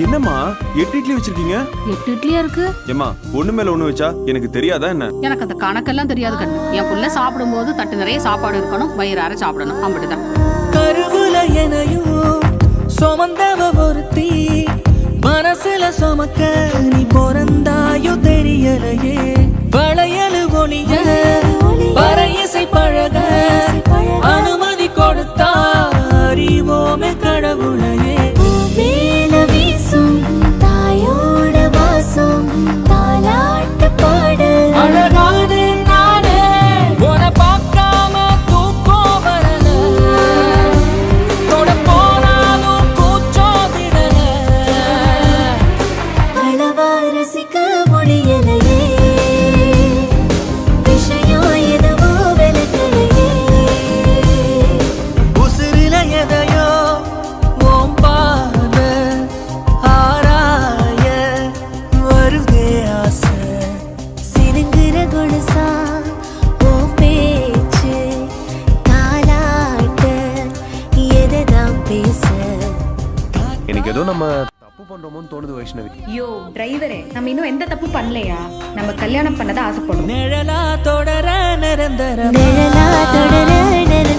என்னம்மா 8 இட்லி வச்சிருக்கீங்க? 8 இட்லியா இருக்கு? ஏம்மா ஒண்ணு மேல ஒண்ணு வச்சா எனக்கு தெரியாதா என்ன? எனக்கு அந்த கணக்கெல்லாம் தெரியாது கண்ணு. என் புள்ள சாப்பிடும்போது தட்டு நிறைய சாப்பாடு இருக்கணும், வயிறார சாப்பிடணும், அப்படிதான். கருவுல எனையும் சுமந்தவ ஒருத்தி, மனசுல சுமக்க நீ பிறந்தாயோ தெரியலையே. வளையலு ஒளிய பறையிசை பழக அனுமதி கொடுத்தா அறிவோமே கடவுளையே. அழகானே நானே உன்னை பார்க்காம தூக்கம் வரல, தொட போனாலும் கூச்சம் விடல. அளவா ரசிக்க முடியலையே, விஷயம் எதுவோ விலகலையே. உசிரில எதையோ ஓம் பாத ஆராய வருதே ஆசை. சிறுங்குற கொலுசா ஓ பேச்சு தாலாட்ட எதைதான் பேச. எனக்கு ஏதோ நம்ம தப்பு பண்றோமோன்னு தோணுது வைஷ்ணவி. யோ டிரைவரே, நம்ம இன்னும் எந்த தப்பு பண்ணலையா? நம்ம கல்யாணம் பண்ணதான் ஆசைப்படுறோம். நிழலா தொடர நிரந்தர நிழலா தொடர நிரந்தர